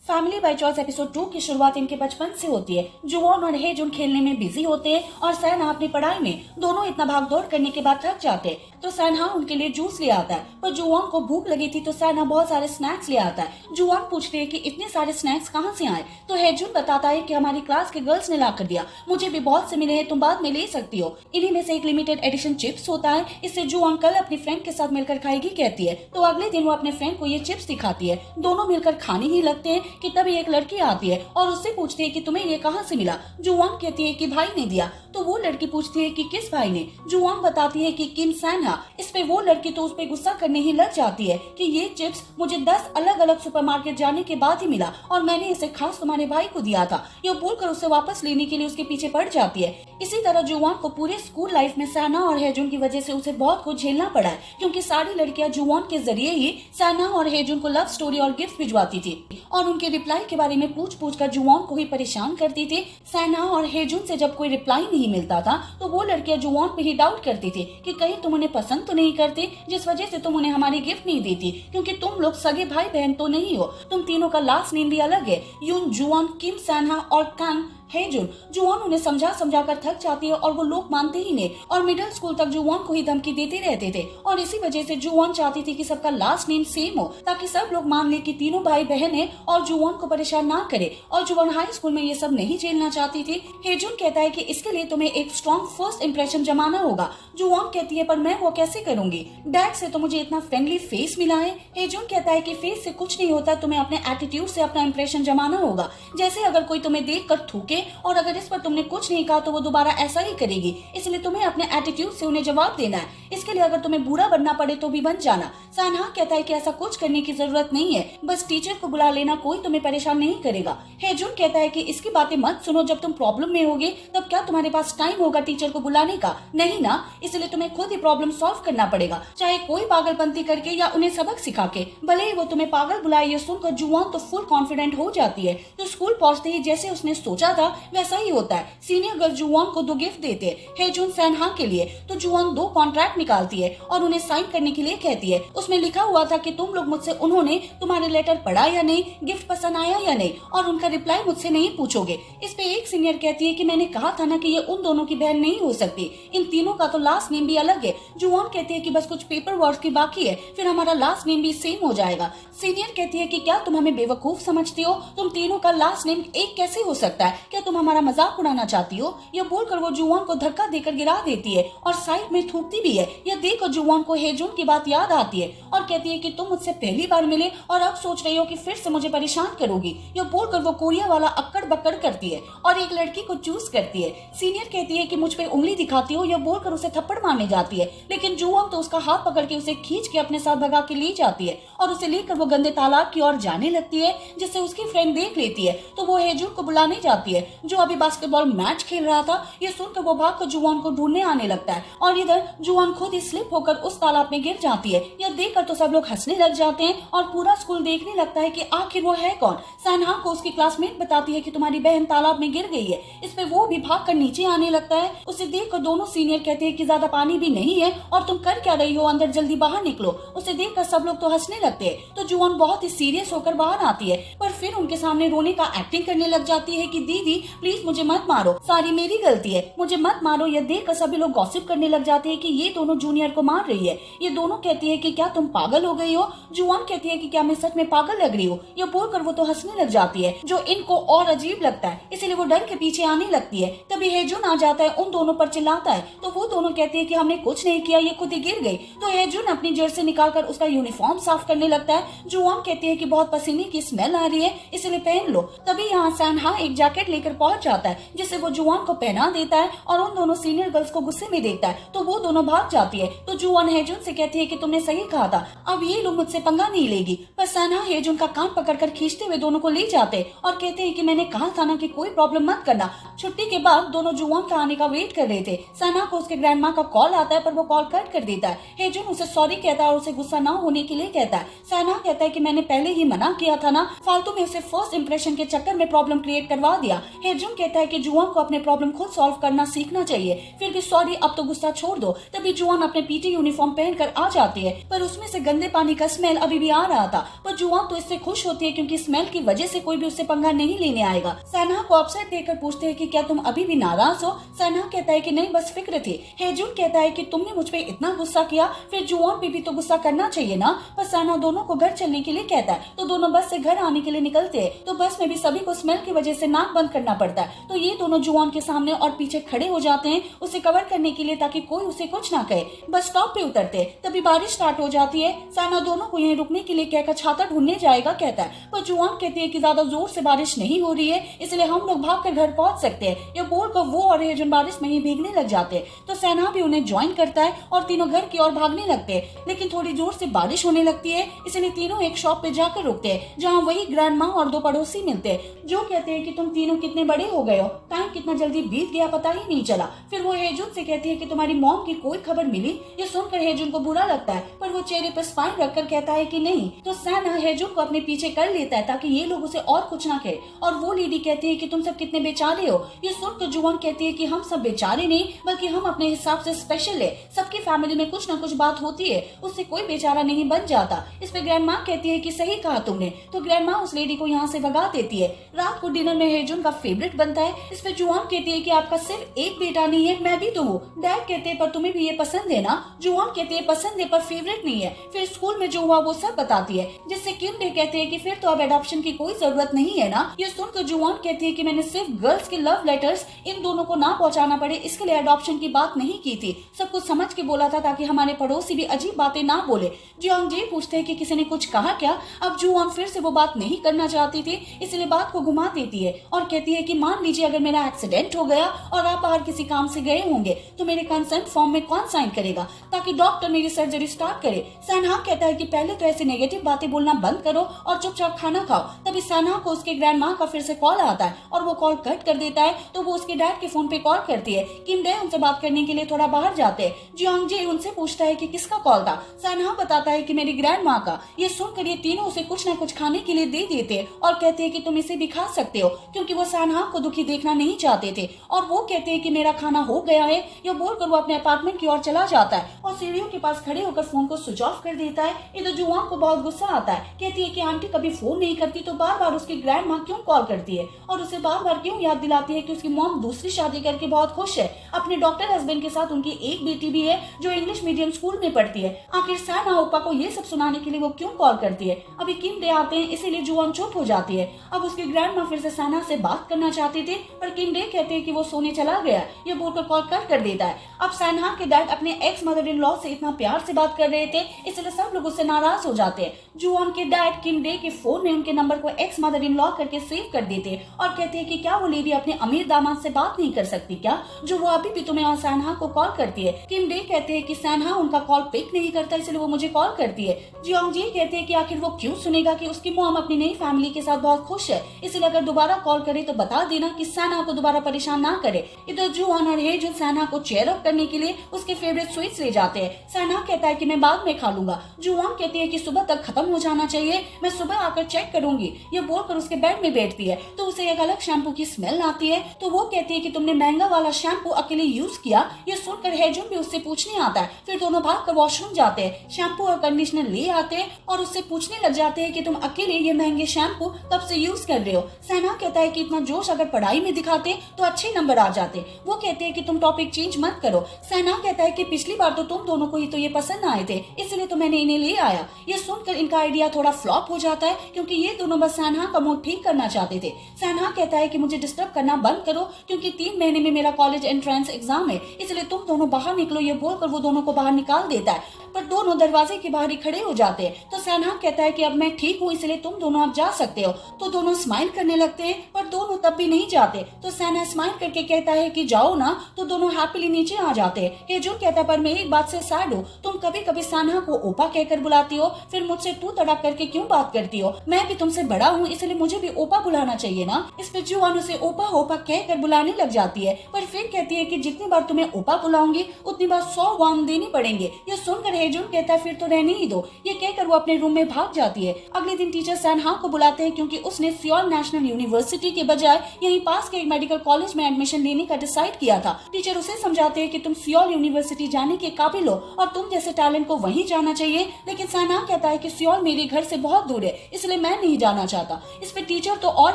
Family by choice episode 2 की शुरुआत इनके बचपन से होती है। जुवॉन और हेजुन खेलने में बिजी होते हैं और सैनहा अपनी पढ़ाई में। दोनों इतना भागदौड़ करने के बाद थक जाते हैं तो सैनहा उनके लिए जूस ले आता है, पर जुवॉन को भूख लगी थी तो सैनहा बहुत सारे स्नैक्स ले आता है। जुवॉन पूछते हैं कि इतने सारे स्नैक्स कहाँ से आए, तो हेजुन बताता है कि हमारी क्लास के गर्ल्स ने ला कर दिया, मुझे भी बहुत से मिले हैं, तुम बाद में ले सकती हो। इन्हीं में से एक लिमिटेड एडिशन चिप्स होता है, इससे जुवॉन कल अपनी फ्रेंड के साथ मिलकर खाएगी कहती है। तो अगले दिन वो अपने फ्रेंड को ये चिप्स दिखाती है। दोनों मिलकर खाने ही लगते हैं कि तभी एक लड़की आती है और उससे पूछती है कि तुम्हें ये कहाँ से मिला। जुवॉन कहती है कि भाई ने दिया। तो वो लड़की पूछती है कि किस भाई ने। जुवॉन बताती है कि किम सैनहा। इस पे वो लड़की तो उस पे गुस्सा करने ही लग जाती है कि ये चिप्स मुझे 10 अलग अलग सुपरमार्केट जाने के बाद ही मिला और मैंने इसे खास तुम्हारे भाई को दिया था। ये बोलकर उसे वापस लेने के लिए उसके पीछे पड़ जाती है। इसी तरह जुवॉन को पूरे स्कूल लाइफ में सैनहा और हेजुन की वजह से उसे बहुत कुछ झेलना पड़ा है, क्योंकि सारी लड़कियां जुवॉन के जरिए ही सैनहा और हेजुन को लव स्टोरी और गिफ्ट भिजवाती थी और उनके रिप्लाई के बारे में पूछ पूछ कर जुवॉन को ही परेशान करती थी। सैनहा और हेजुन से जब कोई रिप्लाई नहीं मिलता था तो वो लड़कियां जुवॉन पे ही डाउट करती थी कि कहीं तुम उन्हें पसंद तो नहीं करती, जिस वजह से तुम उन्हें हमारी गिफ्ट नहीं देती, क्योंकि तुम लोग सगे भाई बहन तो नहीं हो, तुम तीनों का लास्ट नेम भी अलग है, यून, जुवॉन, किम सैनहा और कांग हेजुन। जुवॉन उन्हें समझा समझा कर थक जाती है और वो लोग मानते ही नहीं और मिडिल स्कूल तक जुवॉन को ही धमकी देते रहते थे और इसी वजह से जुवॉन चाहती थी कि सबका लास्ट नेम सेम हो ताकि सब लोग मान ले कि तीनों भाई बहन हैं और जुवॉन को परेशान ना करे। और जुवॉन हाई स्कूल में ये सब नहीं झेलना चाहती थी। हेजुन कहता है कि इसके लिए तुम्हें एक स्ट्रॉन्ग फर्स्ट इंप्रेशन जमाना होगा। जुवॉन कहती है पर मैं वो कैसे करूंगी, डैड से तो मुझे इतना फ्रेंडली फेस मिला है। हेजुन कहता है कि फेस से कुछ नहीं होता, तुम्हें अपने एटीट्यूड से अपना इंप्रेशन जमाना होगा। जैसे अगर कोई तुम्हें देख कर थूके और अगर इस पर तुमने कुछ नहीं कहा तो वो दोबारा ऐसा ही करेगी, इसलिए तुम्हें अपने एटीट्यूड से उन्हें जवाब देना है। इसके लिए अगर तुम्हें बुरा बनना पड़े तो भी बन जाना। सैनहा कहता है कि ऐसा कुछ करने की जरूरत नहीं है, बस टीचर को बुला लेना, कोई तुम्हें परेशान नहीं करेगा। हेजुन कहता है कि इसकी बातें मत सुनो, जब तुम प्रॉब्लम में होगे तब क्या तुम्हारे पास टाइम होगा टीचर को बुलाने का, नहीं ना, इसलिए तुम्हें खुद ही प्रॉब्लम सॉल्व करना पड़ेगा, चाहे कोई पागलपंती करके या उन्हें सबक सिखा के। भले ही वो तुम्हें पागल बुलाए, ये सुनकर जुवॉन तो फुल कॉन्फिडेंट हो जाती है। तो स्कूल पहुंचते ही जैसे उसने सोचा था वैसा ही होता है। सीनियर गर्ल जुवॉन को 2 गिफ्ट देते हैं हेजुन सैनहा के लिए। तो जुवॉन 2 कॉन्ट्रैक्ट निकालती है और उन्हें साइन करने के लिए कहती है। उसमें लिखा हुआ था कि तुम लोग मुझसे उन्होंने तुम्हारे लेटर पढ़ा या नहीं, गिफ्ट पसंद आया या नहीं, और उनका रिप्लाई मुझसे नहीं पूछोगे। इस पे एक सीनियर कहती है कि मैंने कहा था ना कि ये उन दोनों की बहन नहीं हो सकती, इन तीनों का तो लास्ट नेम भी अलग है। जुवॉन कहती है कि बस कुछ पेपर वर्क की बाकी है, फिर हमारा लास्ट नेम भी सेम हो जाएगा। सीनियर कहती है कि क्या तुम हमें बेवकूफ समझती हो, तुम तीनों का लास्ट नेम एक कैसे हो सकता है, क्या तुम हमारा मजाक उड़ाना चाहती हो। यह बोलकर वो जुवॉन को धक्का देकर गिरा देती है और साइड में थूकती भी है। यह देखकर जुवॉन को हेजुन की बात याद आती है और कहती है कि तुम मुझसे पहली बार मिले और अब सोच रही हो कि फिर से मुझे परेशान करोगी। यह बोलकर वो कोरिया वाला अक्कड़ बक्कड़ करती है और एक लड़की को चूज करती है। सीनियर कहती है कि मुझ पे उंगली दिखाती हो, यह बोलकर उसे थप्पड़ मारने जाती है, लेकिन जुवॉन तो उसका हाथ पकड़ के उसे खींच के अपने साथ भगा के ले जाती है और उसे लेकर वो गंदे तालाब की ओर जाने लगती है, जिससे उसकी फ्रेंड देख लेती है। तो वो हेजुन को बुलाने जाती है जो अभी बास्केटबॉल मैच खेल रहा था। ये सुनकर वो भागकर जुवॉन को ढूंढने आने लगता है और इधर जुवॉन खुद ही स्लिप होकर उस तालाब में गिर जाती है। यह देखकर तो सब लोग हंसने लग जाते हैं और पूरा स्कूल देखने लगता है कि आखिर वो है कौन। सैनहा को उसकी क्लासमेट बताती है कि तुम्हारी बहन तालाब में गिर गई है। इस पे वो भी भागकर नीचे आने लगता है। उसे देखकर दोनों सीनियर कहते हैं कि ज्यादा पानी भी नहीं है और तुम कर क्या रही हो, अंदर जल्दी बाहर निकलो। उसे देखकर सब लोग तो हंसने लगते हैं। तो जुवॉन बहुत ही सीरियस होकर बाहर आती है, पर फिर उनके सामने रोने का एक्टिंग करने लग जाती है कि दीदी प्लीज मुझे मत मारो, सारी मेरी गलती है, मुझे मत मारो। यह देखकर सभी लोग गॉसिप करने लग जाते हैं कि ये दोनों जूनियर को मार रही है। ये दोनों कहती है कि क्या तुम पागल हो गई हो। जुवॉन कहती है कि क्या मैं सच में पागल लग रही हूँ। यह बोलकर वो तो हंसने लग जाती है, जो इनको और अजीब लगता है, इसलिए वो डर के पीछे आने लगती है। तभी हेजुन आ जाता है, उन दोनों पर चिल्लाता है। तो वो दोनों कहते हैं कि हमने कुछ नहीं किया, ये खुद ही गिर गई। तो हेजुन अपनी जर्सी निकालकर उसका यूनिफॉर्म साफ करने लगता है। जुवॉन कहती है कि बहुत पसीने की स्मेल आ रही है, इसलिए पहन लो। तभी यहाँ सैनहा एक जैकेट लेकर पहुंच जाता है, जिसे वो जुवॉन को पहना देता है और उन दोनों सीनियर गर्ल्स को गुस्से में देखता है। तो वो दोनों भाग जाती है। तो जुवॉन हेजुन से कहती है कि तुमने सही कहा था, अब ये लोग मुझसे पंगा नहीं लेगी। पर सैनहा हेजुन का कान पकड़कर खींचते हुए दोनों को ले जाते और कहते हैं कि मैंने कहा था ना कि कोई प्रॉब्लम मत करना। छुट्टी के बाद दोनों जुवॉन का आने का वेट कर रहे थे। सैनहा को उसके ग्रैंडमा का कॉल आता है, पर वो कॉल कट कर देता है। हेजुन उसे सॉरी कहता है और उसे गुस्सा ना होने के लिए कहता है। सैनहा कहता है कि मैंने पहले ही मना किया था ना, फालतू में उसे फर्स्ट इंप्रेशन के चक्कर में प्रॉब्लम क्रिएट करवा दिया। हेजुन कहता है कि जुआन को अपने प्रॉब्लम खुद सॉल्व करना सीखना चाहिए, फिर भी सॉरी अब तो गुस्सा छोड़ दो। तभी जुआन अपने पीटी यूनिफॉर्म पहनकर आ जाती है, पर उसमें से गंदे पानी का स्मेल अभी भी आ रहा था। पर जुआन तो इससे खुश होती है क्योंकि स्मेल की वजह से कोई भी उससे पंगा नहीं लेने आएगा। सैनहा को अपसेट देखकर पूछते हैं कि क्या तुम अभी भी नाराज हो? सैनहा कहता है कि नहीं, बस फिक्र थी। हेजुन कहता है कि तुमने मुझ पे इतना गुस्सा किया, फिर जुआन पे भी तो गुस्सा करना चाहिए ना। पर सैनहा दोनों को घर चलने के लिए कहता है, तो दोनों बस से घर आने के लिए निकलते हैं। तो बस में भी सभी को स्मेल की वजह से नाक बंद करना पड़ता है। तो ये दोनों जुआन के सामने और पीछे खड़े हो जाते हैं उसे कवर करने के लिए, ताकि कोई उसे कुछ ना कहे। बस स्टॉप पे उतरते तभी बारिश स्टार्ट हो जाती है। सैनहा दोनों को यहीं रुकने के लिए कहकर छाता ढूंढने जाएगा कहता है, पर जुआन कहती है कि ज्यादा जोर से बारिश नहीं हो रही है, इसलिए हम लोग भागकर घर पहुंच सकते हैं। ये बोलकर वो और हेजुन बारिश में ही भीगने लग जाते हैं। तो सैनहा भी उन्हें ज्वाइन करता है और तीनों घर की ओर भागने लगते हैं। लेकिन थोड़ी जोर से बारिश होने लगती है, इसलिए तीनों एक शॉप पे जाकर रुकते हैं, जहाँ वही ग्रैंड माँ और दो पड़ोसी मिलते हैं, जो कहते हैं कि तुम तीनों कितने बड़े हो गए हो, टाइम कितना जल्दी बीत गया पता ही नहीं चला। फिर वो हेजुन से कहती है कि तुम्हारी मॉम की कोई खबर मिली? ये सुनकर हेजुन को बुरा लगता है, पर वो चेहरे पर स्माइल रखकर कहता है कि नहीं। तो सैनहा हेजुन को अपने पीछे कर लेता है ताकि ये लोग उसे और कुछ ना कहे। और वो लेडी कहती है कि तुम सब कितने बेचारे हो। ये सुनकर जुआन कहती है कि हम सब बेचारे नहीं, बल्कि हम अपने हिसाब से स्पेशल है। सबकी फैमिली में कुछ ना कुछ बात होती है, उससे कोई बेचारा नहीं बन जाता। इस पे ग्रैंड माँ कहती है कि सही कहा तुमने। तो ग्रैंड माँ उस लेडी को यहाँ से भगा देती है। रात को डिनर में हेजुन का फेवरेट बनता है। इस पे जुआन कहती है कि आपका सिर्फ एक बेटा नहीं है, मैं भी तो हूँ। डैड कहते हैं पर तुम्हें भी ये पसंद है ना? जुआन कहते हैं पसंद है पर फेवरेट नहीं है। फिर स्कूल में जो हुआ वो सब बताती है, जिससे किम डे कहते हैं कि फिर तो अब एडॉप्शन की कोई जरूरत नहीं है ना। ये सुनकर जुआन कहती है कि मैंने सिर्फ गर्ल्स के लव लेटर्स इन दोनों को ना पहुंचाना पड़े इसके लिए एडॉप्शन की बात नहीं की थी, सब कुछ समझ के बोला था ताकि हमारे पड़ोसी भी अजीब बातें ना बोले। जियोंग जे पूछते हैं कि किसी ने कुछ कहा क्या? अब जुआन फिर से वो बात नहीं करना चाहती थी, इसलिए बात को घुमा देती है और कहती है कि मान लीजिए अगर मेरा एक्सीडेंट हो गया और आप बाहर किसी काम से गए होंगे तो मेरे कंसेंट फॉर्म में कौन साइन करेगा ताकि डॉक्टर मेरी सर्जरी स्टार्ट करे? सैनहा कहता है कि पहले तो ऐसी नेगेटिव बातें बोलना बंद करो और चुपचाप खाना खाओ। तभी सैनहा को उसके ग्रैंड माँ का फिर से कॉल आता है और वो कॉल कट कर देता है। तो वो उसके डैड के फोन पे कॉल करती है। किम डे उनसे बात करने के लिए थोड़ा बाहर जाते हैं। जियोंग जे उनसे पूछता है कि किसका कॉल था। सैनहा बताता है कि मेरी ग्रैंड माँ का। ये सुनकर ये तीनों उसे कुछ न कुछ खाने के लिए दे देते और कहते हैं कि तुम इसे भी खा सकते हो, क्योंकि वो सैनहा को दुखी देखना नहीं चाहते थे। और वो कहते हैं कि मेरा खाना हो गया है। ये बोलकर वो अपने अपार्टमेंट की ओर चला जाता है और सीढ़ियों के पास खड़े होकर फोन को स्विच ऑफ कर देता है। इधर जुआन को बहुत गुस्सा आता है, कहती है कि आंटी कभी फोन नहीं करती तो बार बार उसकी ग्रैंड माँ क्यों कॉल करती है और उसे बार बार क्यों याद दिलाती है कि उसकी मॉम दूसरी शादी करके बहुत खुश है। अपने डॉक्टर हस्बैंड के साथ उनकी एक बेटी भी है जो इंग्लिश मीडियम स्कूल में पढ़ती है। आखिर सैनहा ओपा को ये सब सुनाने के लिए वो क्यों कॉल करती है? अभी किम डे आते हैं, इसीलिए जुआन चुप हो जाती है। अब उसकी ग्रैंड माँ फिर से सैनहा से बात करना चाहती थी, पर किम डे कहते हैं कि वो सोने चला गया। ये बोलकर कॉल कट कर देता है। अब सैनहा के डैड अपने एक्स मदर इन लॉ से इतना प्यार से बात कर रहे थे, इसलिए सब लोग उससे नाराज हो जाते हैं। जुआन के डैड किम डे के फोन में उनके नंबर को एक्स मदर इन लॉ करके सेव कर देते और कहते हैं कि क्या वो लेडी अपने अमीर दामाद से बात नहीं कर सकती क्या, जो वो अभी भी तुम्हें और सैनहा को कॉल करती है? किम डे कहते हैं कि सैनहा उनका कॉल पिक नहीं करता, इसलिए वो मुझे कॉल करती है। जियोंग जे कहते हैं कि आखिर वो क्यों सुनेगा कि उसकी मॉम अपनी नई फैमिली के साथ बहुत खुश है, इसलिए अगर दोबारा कॉल करे तो बता देना कि सैनहा को दोबारा परेशान ना करे। इधर जुआन और हेजुन सैनहा को चेयर अप करने के लिए उसके फेवरेट स्वीट्स ले जाते हैं। सैनहा कहता है कि मैं बाद में खा लूंगा। जुआन कहती है कि सुबह तक खत्म हो जाना चाहिए, मैं सुबह आकर चेक करूंगी। ये बोलकर उसके बेड में बैठती है तो उसे एक अलग शैम्पू की स्मेल आती है। तो वो कहती है कि तुमने महंगा वाला शैम्पू अकेले यूज किया? ये सुनकर हेजुन भी उससे पूछने आता है। फिर दोनों भागकर वॉशरूम जाते हैं, शैम्पू और कंडीशनर ले आते हैं और उससे पूछने लग जाते हैं कि तुम अकेले ये महंगे शैम्पू तब से यूज कर रहे हो। सैनहा कहता है कि इतना जोश अगर पढ़ाई में दिखाते तो अच्छे नंबर आ जाते। वो कहते हैं कि तुम टॉपिक चेंज मत करो। सैनहा कहता है कि पिछली बार तो तुम दोनों को ही तो ये पसंद आए थे, इसलिए तो मैंने इन्हें ले आया। ये सुनकर इनका आइडिया थोड़ा फ्लॉप हो जाता है, क्योंकि ये दोनों बस सैनहा का मूड ठीक करना चाहते थे। सैनहा कहता है कि मुझे डिस्टर्ब करना बंद करो, क्योंकि 3 महीने में मेरा कॉलेज एंट्रेंस एग्जाम है, इसलिए तुम दोनों बाहर निकलो। ये बोलकर वो दोनों को बाहर निकाल देता है, पर दोनों दरवाजे के बाहर ही खड़े हो जाते हैं। तो सैनहा कहता है कि अब मैं ठीक हूँ, इसलिए तुम दोनों अब जा सकते हो। तो दोनों स्माइल करने लगते हैं, पर दोनों तब भी नहीं जाते। तो सैनहा स्माइल करके कहता है कि जाओ ना, तो दोनों हैप्पीली नीचे आ जाते हैं। हेजुन कहता है पर मैं एक बात से सैड हूँ, तुम कभी कभी सैनहा को ओपा कहकर बुलाती हो, फिर मुझसे तू तड़क करके क्यों बात करती हो? मैं भी तुमसे बड़ा हूँ, इसलिए मुझे भी ओपा बुलाना चाहिए ना। इस पे जुआन उसे ओपा ओपा कहकर बुलाने लग जाती है, पर फिर कहती है कि जितनी बार तुम्हें ओपा बुलाऊंगी उतनी बार 100 वार्म देनी पड़ेंगे। ये सुनकर हेजुन कहता है फिर तो रहने ही दो। ये कहकर वो अपने रूम में भाग जाती है। अगले दिन टीचर सैनहा को बुलाते हैं, क्योंकि उसने सियोल नेशनल यूनिवर्सिटी के बच्चों बजाय यहीं पास के एक मेडिकल कॉलेज में एडमिशन लेने का डिसाइड किया था। टीचर उसे समझाते हैं कि तुम सियोल यूनिवर्सिटी जाने के काबिल हो और तुम जैसे टैलेंट को वहीं जाना चाहिए, लेकिन सैना कहता है कि सियोल मेरे घर से बहुत दूर है, इसलिए मैं नहीं जाना चाहता। इस पे टीचर तो और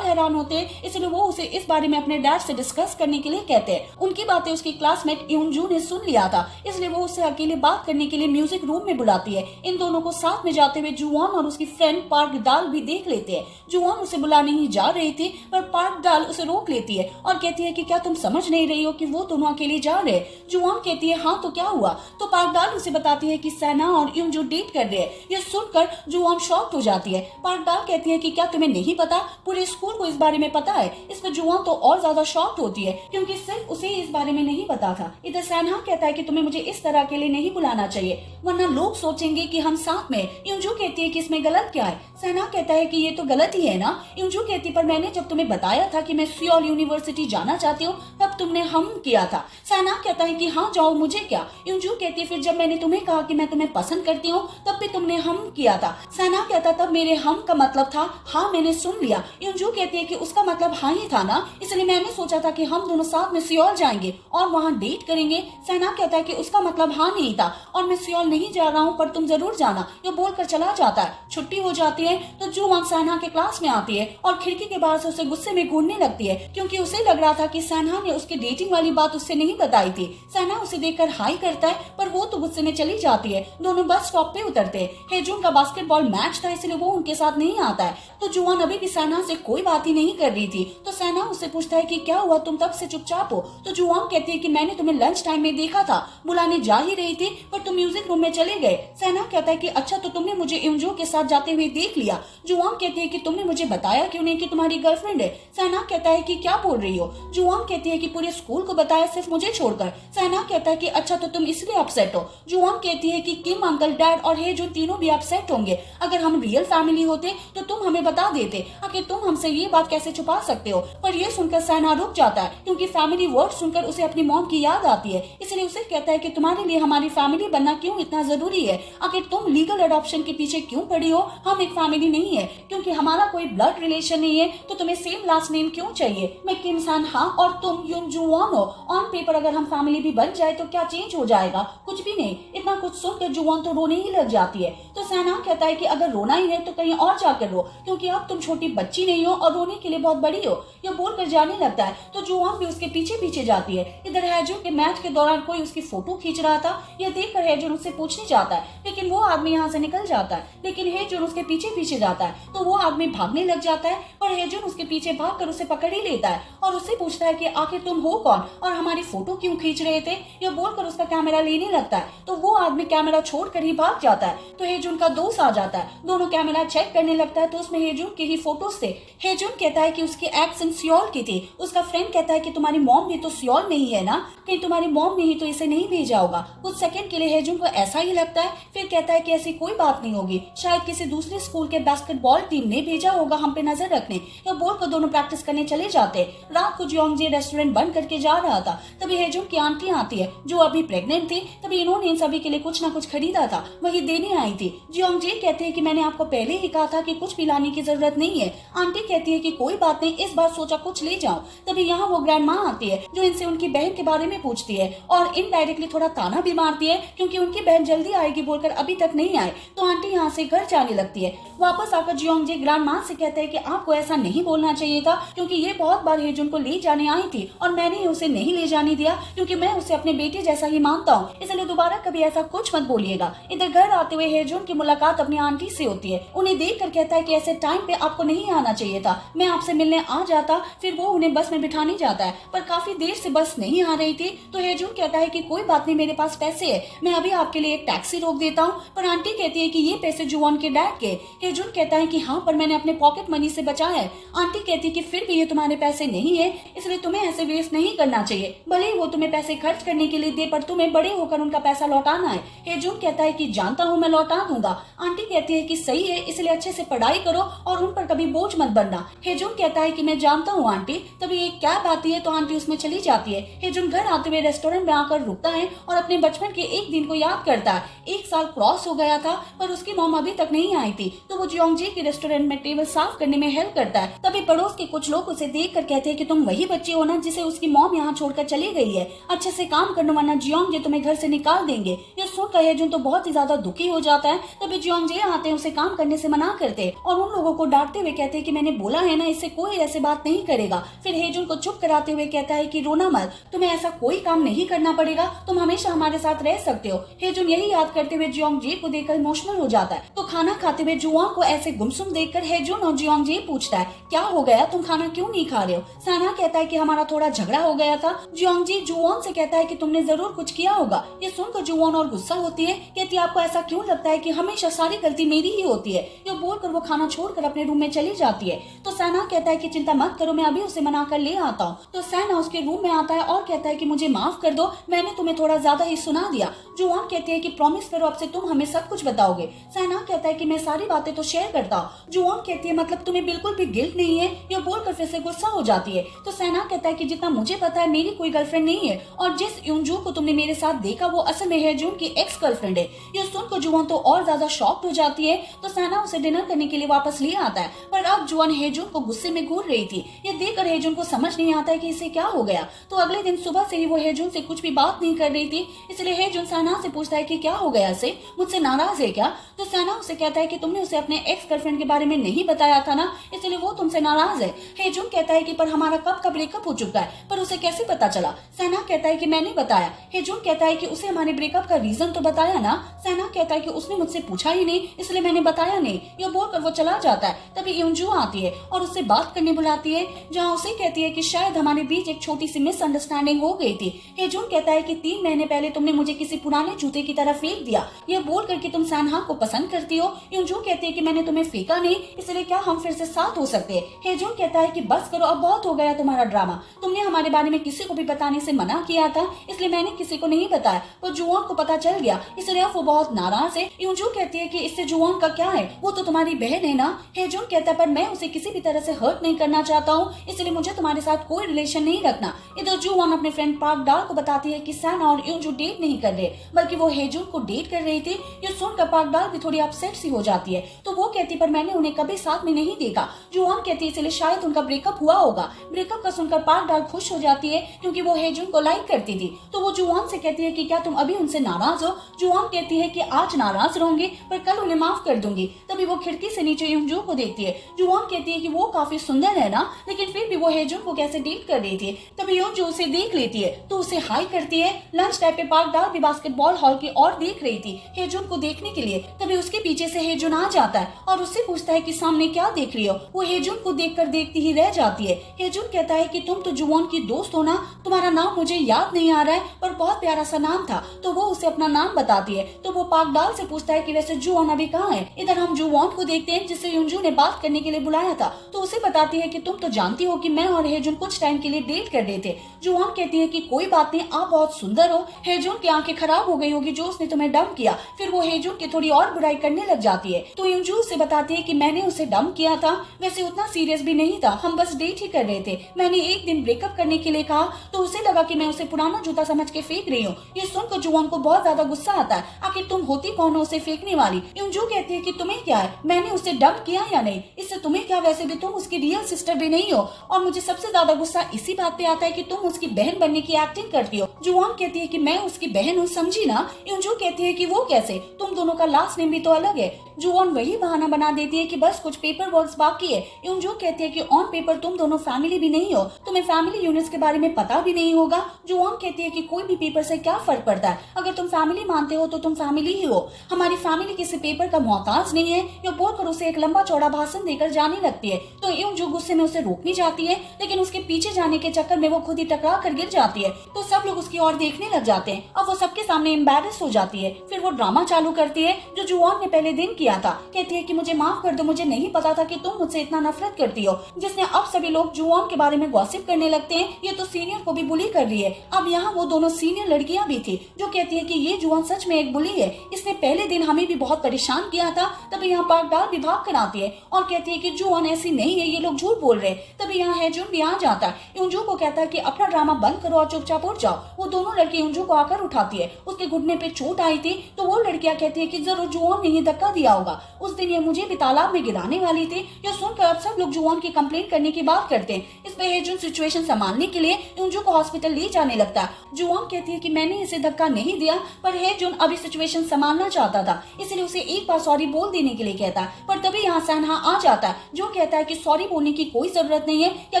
हैरान होते हैं, इसलिए वो उसे इस बारे में अपने डैड से डिस्कस करने के लिए कहते हैं। उनकी बातें उसकी क्लासमेट यूनजू ने सुन लिया था, इसलिए वो उससे अकेले बात करने के लिए म्यूजिक रूम में बुलाती है। इन दोनों को साथ में जाते हुए जुवॉन और उसकी फ्रेंड पार्क डाल भी देख लेते हैं। जुवॉन उसे बुलाने ही जा रही थी, पर पार्क डाल उसे रोक लेती है और कहती है कि क्या तुम समझ नहीं रही हो कि वो दोनों अकेले जा रहे हैं। जुवॉन कहती है हाँ तो क्या हुआ, तो पार्क डाल उसे बताती है कि सैना और यूनजू डेट कर रहे हैं। यह सुनकर जुवॉन शॉक्ड हो जाती है। पार्क डाल कहती है कि क्या तुम्हें नहीं पता, पूरे स्कूल को इस बारे में पता है। इस पर जुवॉन तो और ज्यादा शॉक्ड होती है क्योंकि सिर्फ उसे इस बारे में नहीं पता था। इधर सैना कहता है कि तुम्हें मुझे इस तरह अकेले नहीं बुलाना चाहिए, वरना लोग सोचेंगे कि हम साथ में। यूनजू कहती है कि इसमें गलत क्या है। सैना कहता है कि ये तो गलत ही है ना। यूनजू कहती पर मैंने जब तुम्हें बताया था कि मैं सियोल यूनिवर्सिटी जाना चाहती हूँ तब तुमने हम किया था। सैना कहता है कि हाँ जाओ मुझे क्या। यूनजू कहती है फिर जब मैंने तुम्हें कहा कि मैं तुम्हें पसंद करती हूँ तब भी तुमने हम किया था। सैना कहता तब मेरे हम का मतलब था हाँ मैंने सुन लिया। यूनजू कहती है कि उसका मतलब हाँ ही था ना, इसलिए मैंने सोचा था कि हम दोनों साथ में सियोल जाएंगे और वहाँ डेट करेंगे। सैना कहता है कि उसका मतलब हाँ नहीं था और मैं सियोल नहीं जा रहा हूँ पर तुम जरूर जाना, ये बोलकर चला जाता है। छुट्टी हो जाती है तो जुवॉन सैना के क्लास में आती है और खिड़की के बाहर से उसे गुस्से में घूरने लगती है क्योंकि उसे लग रहा था कि सैना ने उसके डेटिंग वाली बात उससे नहीं बताई थी। सैना उसे देखकर हाई करता है पर वो तो गुस्से में चली जाती है। दोनों बस स्टॉप पे उतरते हैं। हेजुन का बास्केटबॉल मैच था इसलिए वो उनके साथ नहीं आता है, तो जुवॉन अभी भी सैना से कोई बात ही नहीं कर रही थी। तो सैना उससे पूछता है कि क्या हुआ, तुम तब से चुपचाप हो। तो जुवॉन कहती है कि मैंने तुम्हें लंच टाइम में देखा था, बुलाने जा ही रही थी पर तुम म्यूजिक रूम में चले गए। सैना कहता है कि अच्छा तो तुमने मुझे यूनजू के साथ जाते हुए देख लिया। जुवॉन कहती है कि तुमने मुझे बताया क्यों नहीं कि तुम्हारी गर्लफ्रेंड है। सैना कहता है कि क्या बोल रही हो। जुवॉन कहती है कि पूरे स्कूल को बताया सिर्फ मुझे छोड़कर। सैना कहता है कि अच्छा तो तुम इसलिए अपसेट हो। जुवॉन कहती है कि किम अंकल, डैड और हेजुन तीनों भी अपसेट होंगे। अगर हम रियल फैमिली होते तो तुम हमें बता देते, आखिर तुम हमसे ये बात कैसे छुपा सकते हो। पर यह सुनकर सैना रुक जाता है क्योंकि फैमिली वर्ड सुनकर उसे अपनी मॉम की याद आती है, इसलिए उसे कहता है कि तुम्हारे लिए हमारी फैमिली बनना क्यों इतना जरूरी है, आखिर तुम लीगल अडॉप्शन के पीछे क्यों पड़ी हो। हम एक फैमिली नहीं है क्योंकि हमारा कोई ब्लड रिलेशन नहीं है, तो तुम्हें सेम लास्ट नेम क्यों चाहिए। मैं किम सान हा और तुम यूनजूवॉन हो। ऑन पेपर अगर हम फैमिली भी बन जाए तो क्या चेंज हो जाएगा, कुछ भी नहीं। इतना कुछ सुनकर जुवॉन तो रोने ही लग जाती है। तो सैना कहता है कि अगर रोना ही है तो कहीं और जाकर रो, क्योंकि अब तुम छोटी बच्ची नहीं हो और रोने के लिए बहुत बड़ी हो। यह बोलकर जाने लगता है तो जुवॉन भी उसके पीछे पीछे जाती है। इधर हेजुन के मैच के दौरान कोई उसकी फोटो खींच रहा था, यह देखकर हेजुन उससे पूछने जाता है, लेकिन वो आदमी यहाँ से निकल जाता है। लेकिन हेजुन उसके पीछे पीछे जाता है तो वो आदमी भागने लग जाता है, पर हेजुन उसके पीछे भागकर उसे पकड़ ही लेता है और उससे पूछता है कि आखिर तुम हो कौन और हमारी फोटो क्यों खींच रहे थे। यह बोलकर उसका कैमरा लेने लगता है तो वो आदमी कैमरा छोड़कर ही भाग जाता है। तो हेजुन का दोस्त आ जाता है, दोनों कैमरा चेक करने लगता है तो उसमें हेजुन की ही फोटोज थे। हेजुन कहता है कि उसकी एक्सेंट सियोल की थी। उसका फ्रेंड कहता है कि तुम्हारी मॉम भी तो सियोल में ही है ना, कहीं तुम्हारी मॉम ने ही तो इसे नहीं भेजा होगा। कुछ सेकंड के लिए हेजुन को ऐसा ही लगता है, फिर कहता है कि ऐसी कोई बात नहीं होगी, शायद किसी दूसरे स्कूल के बास्केटबॉल टीम ने भेजा होगा हम पे नजर रखने। यह बोलकर दोनों प्रैक्टिस करने चले जाते। रात को जियोंगजे रेस्टोरेंट बंद करके जा रहा था, तभी हेजुन की आंटी आती है जो अभी प्रेग्नेंट थी। तभी इन्होंने इन सभी के लिए कुछ न कुछ खरीदा था, वही देने आई थी। जियोंगजे कहते हैं कि मैंने आपको पहले ही कहा था कि कुछ भी लाने की जरूरत नहीं है। आंटी कहती है कि कोई बात नहीं, इस बार सोचा कुछ ले जाओ। तभी यहाँ वो ग्रैंड माँ आती है जो इनसे उनकी बहन के बारे में पूछती है और इनडायरेक्टली थोड़ा ताना भी मारती है क्योंकि उनकी बहन जल्दी आएगी बोलकर अभी तक नहीं आए। तो आंटी यहाँ से घर जाने लगती है। वापस आकर जियोंगजे ग्रैंड माँ से कहते हैं कि आपको ऐसा नहीं बोलना चाहिए था क्योंकि ये बहुत बार हेजुन को ले जाने आई थी और मैंने उसे नहीं ले जाने दिया क्योंकि मैं उसे अपने बेटे जैसा ही मानता हूँ, इसलिए दोबारा कभी ऐसा कुछ मत बोलिएगा। इधर घर आते हुए हेजुन की मुलाकात अपनी आंटी से होती है। उन्हें देख कर कहता है कि ऐसे टाइम पे आपको नहीं आना चाहिए था, मैं आपसे मिलने आ जाता। फिर वो उन्हें बस में बिठाने जाता है पर काफी देर से बस नहीं आ रही थी। तो हेजुन कहता है कि कोई बात नहीं, मेरे पास पैसे है, मैं अभी आपके लिए एक टैक्सी रोक देता हूँ। पर आंटी कहती है कि ये पैसे जुवॉन के डैड के। हेजुन कहता है कि हाँ पर मैंने अपने पॉकेट मनी से बचाया है। आंटी कहती है कि फिर भी ये तुम्हारे पैसे नहीं है, इसलिए तुम्हें ऐसे वेस्ट नहीं करना चाहिए। भले ही वो तुम्हें पैसे खर्च करने के लिए दे पर तुम्हें बड़े होकर उनका पैसा लौटाना है। हेजुन कहता है कि जानता हूँ मैं लौटा दूंगा। आंटी कहती है कि सही है, इसलिए अच्छे से पढ़ाई करो और उन पर कभी बोझ मत बनना। हेजुन कहता है कि मैं जानता हूँ आंटी। तभी एक कैब आती है तो आंटी उसमें चली जाती है। हेजुन घर आते हुए रेस्टोरेंट में आकर रुकता है और अपने बचपन के एक दिन को याद करता है। 1 साल क्रॉस हो गया था पर उसकी मॉम अभी तक नहीं आई थी, तो वो जियोंगजे के रेस्टोरेंट में टेबल साफ करने में हेल्प करता है। तभी पड़ोस के कुछ लोग उसे देखकर कहते हैं कि तुम वही बच्ची हो ना जिसे उसकी मॉम यहाँ छोड़कर चली गई है, अच्छे से काम करने वरना जियोंग तुम्हें घर से निकाल देंगे। ये सुनकर हेजुन तो बहुत ही ज्यादा दुखी हो जाता है। तभी जियोंग आते हैं, उसे काम करने से मना करते और उन लोगों को डांटते हुए कहते हैं कि मैंने बोला है ना, इससे कोई ऐसी बात नहीं करेगा। फिर हेजुन को चुप कराते हुए कहता है कि रोना मत, तुम्हें ऐसा कोई काम नहीं करना पड़ेगा, तुम हमेशा हमारे साथ रह सकते हो। हेजुन यही याद करते हुए जियोंग को देखकर इमोशनल हो जाता है। तो खाना खाते हुए जुआन को ऐसे गुमसुम देखकर हेजुन और जियोंग पूछता है क्या हो गया, तुम खाना क्यों नहीं खा रहे हो? सैना कहता है कि हमारा थोड़ा झगड़ा हो गया था। जियोंग जुआन से कहता है कि तुमने जरूर कुछ किया होगा। ये सुनकर जुआन और गुस्सा होती है, कहती है आपको ऐसा क्यों लगता है कि हमेशा सारी गलती मेरी ही होती है। ये बोलकर वो खाना छोड़कर अपने रूम में चली जाती है। तो सैना कहता है कि चिंता मत करो, मैं अभी उसे मना कर ले आता हूँ। तो सैना उसके रूम में आता है और कहता है कि मुझे माफ कर दो, मैंने तुम्हें थोड़ा ज्यादा ही सुना दिया। जुआन कहती है कि प्रॉमिस करो अब से तुम हमें सब कुछ बताओगे। सैना कहता है कि मैं सारी बातें तो शेयर करता हूँ। जुआन कहती है मतलब तुम्हें बिल्कुल भी गिल्ट नहीं है। ये बोलकर फिर से गुस्सा हो जाती है। तो सैना कहता है कि जितना मुझे पता है मेरी कोई गर्लफ्रेंड नहीं है और जिस यूनजू को तुमने मेरे साथ देखा वो असल में हेजुन की एक्स गर्लफ्रेंड है। ये सुनकर जुआन तो और ज्यादा शॉक्ड हो जाती है। तो सैना उसे डिनर करने के लिए वापस ले आता है, पर अब जुआन हेजुन को गुस्से में घूर रही थी। ये देखकर हेजुन को समझ नहीं आता है कि इसे क्या हो गया। तो अगले दिन सुबह से ही वो हेजुन से कुछ भी बात नहीं कर रही थी, इसलिए हेजुन सैना से पूछता है कि क्या हो गया, इसे मुझसे नाराज है क्या? तो सैना उसे कहता है कि तुमने उसे अपने एक्स गर्लफ्रेंड के बारे में नहीं बताया था ना, इसलिए वो तुमसे नाराज है। हेजुन कहता है कि पर हमारा कब का ब्रेकअप हो चुका है, पर उसे कैसे पता चला? सैना कहता है कि मैंने बताया। हेजुन कहता है कि उसे हमारे ब्रेकअप का रीजन तो बताया ना। सैना कहता है कि उसने मुझसे पूछा ही नहीं, इसलिए मैंने बताया नहीं। ये बोलकर वो चला जाता है। तभी यूनजू आती है और उससे बात करने बुलाती है, जहाँ उसे कहती है कि शायद हमारे बीच एक छोटी सी मिसअंडरस्टैंडिंग हो गई थी। हेजुन कहता है कि 3 महीने पहले तुमने मुझे किसी पुराने जूते की तरह फेंक दिया। ये बोलकर कि तुम सैनहा को पसंद करती हो। यूनजू कहती है कि मैंने तुम्हें फेंका नहीं, इसलिए क्या हम फिर से साथ हो सकते हैं? हेजुन कहता है कि बस करो, अब बहुत हो गया तुम्हारा ड्रामा। तुमने हमारे बारे में किसी को भी बताने से मना किया था, इसलिए मैंने किसी को नहीं बताया। वो जुआन को पता चल गया, इसलिए अब वो बहुत नाराज है। यूनजू कहती है कि इससे जुआन का क्या है, वो तो तुम्हारी बहन है ना। हेजुन कहता है पर मैं उसे किसी भी तरह से हर्ट नहीं करना चाहता हूँ, इसलिए मुझे तुम्हारे साथ कोई रिलेशन नहीं रखना। इधर जुआन अपने फ्रेंड पार्क डाल को बताती है कि सैना और यूनजू डेट नहीं कर रहे, बल्कि वो हेजुन को डेट कर रही थी। ये सुनकर पार्क डाल भी थोड़ी अपसेट सी हो जाती है। तो वो कहती पर मैंने उन्हें कभी साथ में नहीं देखा। जुआन कहती है इसलिए शायद उनका ब्रेकअप हुआ होगा। ब्रेकअप का सुनकर पार्क डाल खुश हो जाती है क्योंकि वो हेजुन को लाइक करती थी। तो वो जुआन से कहती है कि क्या तुम अभी उनसे नाराज हो? जुआन कहती है कि आज नाराज रहूंगी पर कल उन्हें माफ कर दूंगी। तभी वो खिड़की से नीचे यूनजू को देखती है। जुआन कहती है कि वो काफी सुंदर है ना, लेकिन फिर भी वो हेजुन को कैसे डेट कर रही थी। तभी यूनजू उसे देख लेती है तो उसे हाई करती है। लंच टाइम पे पार्क डाल भी बास्केटबॉल हॉल की ओर देख रही थी हेजुन को देखने के लिए। तभी उसके पीछे से हेजुन आ जाता है और उससे पूछता है कि सामने क्या देख रही हो। वो हेजुन को देखकर देखती ही रह जाती है। हेजुन कहता है कि तुम तो जुआन की दोस्त हो ना, तुम्हारा नाम मुझे याद नहीं आ रहा है पर बहुत प्यारा सा नाम था। तो वो उसे अपना नाम बताती है। तो वो पार्क डाल से पूछता है कि वैसे जुआन अभी कहाँ है? इधर हम जुआन को देखते हैं जिसे यूनजू ने बात करने के लिए बुलाया था। तो उसे बताती है कि तुम तो जानती हो कि मैं और हेजुन कुछ टाइम के लिए डेट कर रहे थे। जुआन कहती है कि कोई बात नहीं, आप बहुत सुंदर हो। हेजुन की आंखें खराब हो गई होगी जो उसने तुम्हें डंप किया। फिर वो हेजुन की थोड़ी और बुराई करने लग जाती है। तो यूनजू से बताती है कि मैंने उसे डंप किया था, वैसे उतना सीरियस भी नहीं था, हम बस डेट ही कर रहे थे। मैंने एक दिन ब्रेकअप करने के लिए कहा तो उसे लगा कि मैं उसे पुराना जूता समझ के फेंक रही हूँ। ये सुनकर जुआन को बहुत ज्यादा गुस्सा आता है, आखिर तुम होती कौन हो उसे फेंकने वाली? यूनजू कहती है कि तुम्हें क्या है, मैंने उसे डंप किया या नहीं, इससे तुम्हें क्या, वैसे भी तुम उसकी रियल सिस्टर भी नहीं हो। और मुझे सबसे ज्यादा गुस्सा इसी बात पे आता है कि तुम उसकी बहन बनने की एक्टिंग करती हो। जुआन कहती है कि मैं उसकी बहन हूँ, समझी ना। यूनजू कहती है कि वो कैसे, तुम दोनों का लास्ट नेम भी तो अलग है। जुआन वही बहाना बना देती है कि बस कुछ पेपर वर्क बाकी है। यूनजू कहती है कि ऑन पेपर तुम दोनों फैमिली भी नहीं हो, तुम्हें फैमिली यूनिट्स के बारे में पता भी नहीं होगा। जुआन कहती है कि कोई भी पेपर से क्या फर्क पड़ता है, अगर तुम फैमिली मानते हो तो तुम फैमिली ही हो, हमारी फैमिली किसी पेपर का मोहताज नहीं है। ये बोलकर उसे एक लंबा चौड़ा भाषण देकर जाने लगती है। तो यूनजू गुस्से में उसे रोकनी चाहती है, लेकिन उसके पीछे जाने के चक्कर में वो खुद ही टकरा कर गिर जाती है। तो सब लोग उसकी ओर देखने लग जाते हैं। अब वो सबके सामने एम्बैरेस हो जाती है। फिर वो ड्रामा चालू करती है जो जुआन ने पहले दिन किया था। कहती है कि मुझे माफ कर दो, मुझे नहीं पता था कि तुम मुझसे इतना नफरत करती हो। जिसने अब सभी लोग जुआन के बारे में गॉसिप करने लगते हैं, ये तो सीनियर को भी बुली कर रही है। अब यहाँ वो दोनों सीनियर लड़कियां भी थी जो कहती है कि ये जुआन सच में एक बुली है, इसने पहले दिन हमें भी बहुत परेशान किया था। तभी यहाँ पार्क डाल भी भाग कर आती है और कहती है कि जुआन ऐसी नहीं है, ये लोग झूठ बोल रहे हैं। तभी यहाँ हेजुन भी आ जाता है। यूनजू को कहता है कि अपना ड्रामा बंद करो और चुपचाप उठ जाओ। वो दोनों लड़की यूनजू को आकर उठाती है। उसके घुटने पे चोट आई थी तो वो लड़कियां कहती है कि जरूर जुआन ने ही धक्का दिया होगा, उस दिन ये मुझे भी तालाब में गिराने वाली थी। यह सुनकर अब सब लोग जुआन की कंप्लेंट करने की बात करते हैं। इस पे हेजुन सिचुएशन संभालने के लिए यूनजू को हॉस्पिटल ले जाने लगता है। जुवोंग कहती है कि मैंने इसे धक्का नहीं दिया, पर हेजुन अभी सिचुएशन संभालना चाहता था, इसलिए उसे एक बार सॉरी बोल देने के लिए कहता है। पर तभी यहाँ सैनहा आ जाता है, जो कहता है कि सॉरी बोलने की कोई जरूरत नहीं है, या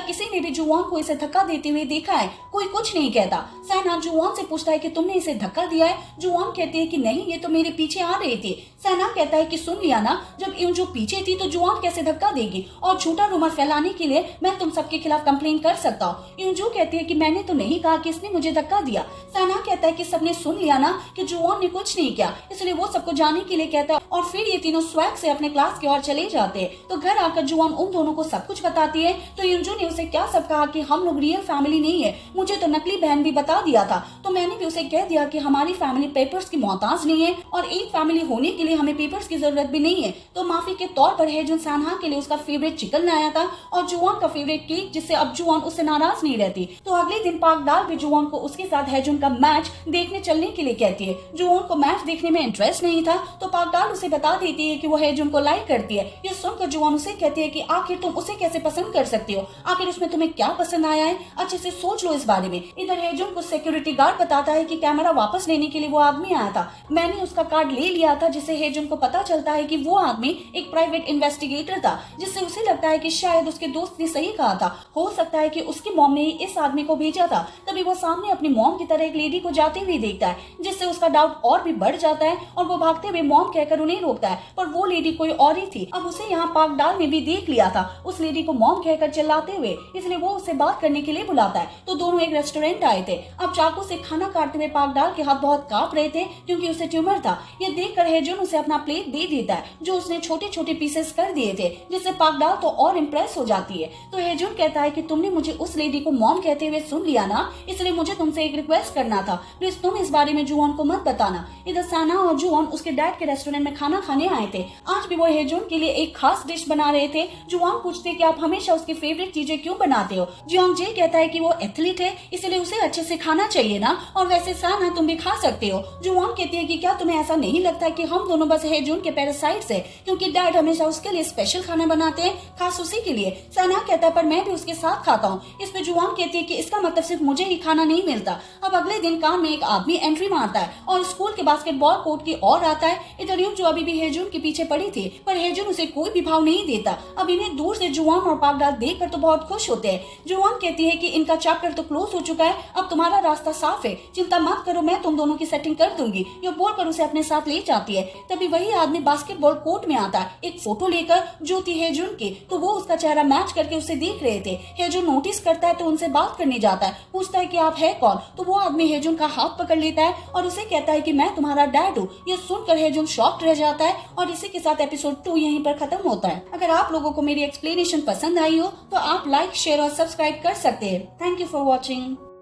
किसी ने भी जुवोंग को इसे धक्का देते हुए देखा है? कोई कुछ नहीं कहता। सैनहा जुवोंग से पूछता है कि तुमने इसे धक्का दिया है? जुवोंग कहती है कि नहीं, ये तो मेरे पीछे आ रही थी। सैनहा कहता है कि सुन लिया ना, जब यूनजू पीछे थी तो जुवोंग कैसे धक्का देगी, और झूठा रूमर फैलाने के लिए मैं तुम सबके खिलाफ कंप्लेन कर सकता हूँ। यूनजू कहती है कि मैंने तो नहीं कहा कि इसने मुझे धक्का दिया। सैनहा कहता है कि सबने सुन लिया ना कि जुवोंग ने कुछ नहीं किया, इसलिए वो सबको जाने के लिए कहता है, और फिर ये तीनों स्वैग से अपने क्लास की ओर चले जाते हैं। तो घर आकर जुवोंग उन दोनों को सब कुछ बताती है। तो यूनजू ने उसे क्या सब कहा कि हम लोग रियल फैमिली नहीं है, मुझे तो नकली बहन भी बता दिया था, तो मैंने भी उसे कह दिया कि हमारी फैमिली पेपर्स की मोहताज नहीं है, और एक फैमिली होने के लिए हमें पेपर्स की जरूरत भी नहीं है। तो माफी के तौर पर हेजुन सैनहा के लिए उसका फेवरेट चिकन लाया था, और जुवोंग का फेवरेट केक, जिससे अब जुवोंग उससे नाराज नहीं रहती। तो अगले दिन पाक डाल भी जुवोंग को उसके साथ हेजुन का मैच देखने चलने के लिए कहती है। जुवोंग को मैच देखने में इंटरेस्ट नहीं था, तो पाक डाल उसे बता देती है कि वो हेजुन को लाइक करती है। ये सुनकर जुवोंग उसे कहती है कि आखिर तुम उसे कैसे पसंद कर सकती हो, आखिर उसमें तुम्हें क्या पसंद आया है, अच्छे से सोच लो इस बारे में। इधर हेजुन को सिक्योरिटी गार्ड बताता है कि कैमरा वापस लेने के लिए वो आदमी आया था, मैंने उसका कार्ड ले लिया था, जिससे हेजुन को पता चलता है कि वो आदमी एक प्राइवेट इन्वेस्टिगेटर था, जिससे उसे लगता है कि शायद उसके दोस्त ने सही कहा था, हो सकता है कि उसकी मॉम ने ही इस आदमी को भेजा था। तभी वो सामने अपनी मॉम की तरह एक लेडी को जाते हुए देखता है, जिससे उसका डाउट और भी बढ़ जाता है, और वो भागते हुए मॉम कहकर उन्हें रोकता है, पर वो लेडी कोई और ही थी। अब उसे यहाँ पाक डाल ने भी देख लिया था, उस लेडी को मॉम कहकर चिल्लाते हुए, इसलिए वो उससे बात करने के लिए बुलाता है। तो दोनों एक रेस्टोरेंट आए थे। अब चाकू से खाना काटते हुए पाक डाल के हाथ बहुत कांप रहे थे, क्योंकि उसे ट्यूमर था। ये देखकर हेजुन उसे अपना प्लेट दे देता है, जो उसने छोटे छोटे पीसेस कर दिए थे, जिससे पाक डाल तो और इम्प्रेस हो जाती है। तो हेजुन कहता है कि तुमने मुझे उस लेडी को मॉम कहते हुए सुन लिया ना, इसलिए मुझे तुमसे एक रिक्वेस्ट करना था, प्लीज तुम इस बारे में जुवोंग को मत बताना। इधर सैनहा और जुवोंग उसके डैड के रेस्टोरेंट में खाना खाने आए थे। आज भी वो हेजुन के लिए एक खास डिश बना रहे थे। जुवोंग पूछते कि आप हमेशा उसकी फेवरेट चीजें क्यों बनाते हो। जुवोंग जे कहता है कि वो एथलीट है, इसलिए उसे अच्छे से खाना चाहिए ना, और वैसे सैनहा तुम भी खा सकते हो। जुवोंग कहती है कि क्या तुम्हें ऐसा नहीं लगता कि हम दोनों बस हेजुन के पैरासाइट्स हैं, क्योंकि डैड हमेशा उसके लिए स्पेशल खाना बनाते हैं, खास उसी के लिए। सैनहा कहता है पर मैं भी उसके साथ खाता हूँ। इस पे जुवोंग कहती है कि इसका मतलब सिर्फ मुझे ही खाना नहीं मिलता। अब अगले दिन काम में एक आदमी एंट्री मारता है और स्कूल के बास्केटबॉल कोर्ट की ओर आता है। इधर यूं जो अभी भी हेजुन के पीछे पड़ी थी, पर हेजुन उसे कोई भी भाव नहीं देता। अब इन्हें दूर से जुवोंग और पाक डाल देख कर तो बहुत खुश होते हैं। जुवोंग कहती है कि इनका चैप्टर तो क्लोज हो चुका है, अब तुम्हारा रास्ता साफ है, चिंता मत करो, मैं तुम दोनों की सेटिंग कर दूंगी। ये बोलकर उसे अपने साथ ले जाती है। तभी वही आदमी बास्केटबॉल कोर्ट में आता है, एक फोटो लेकर जो थी हेजुन की। तो वो उसका चेहरा मैच करके उसे देख रहे थे। हेजुन नोटिस करता है तो उनसे बात करने जाता है, पूछता है कि आप है कौन। तो वो आदमी हेजुन का हाथ पकड़ लेता है और उसे कहता है कि मैं तुम्हारा डैड हूँ। ये सुनकर हेजुन शॉक्ड रह जाता है, और इसी के साथ एपिसोड 2 यहीं पर खत्म होता है। अगर आप लोगों को मेरी एक्सप्लेनेशन पसंद आई हो तो आप लाइक, शेयर और सब्सक्राइब कर सकते हैं। Thank you for watching.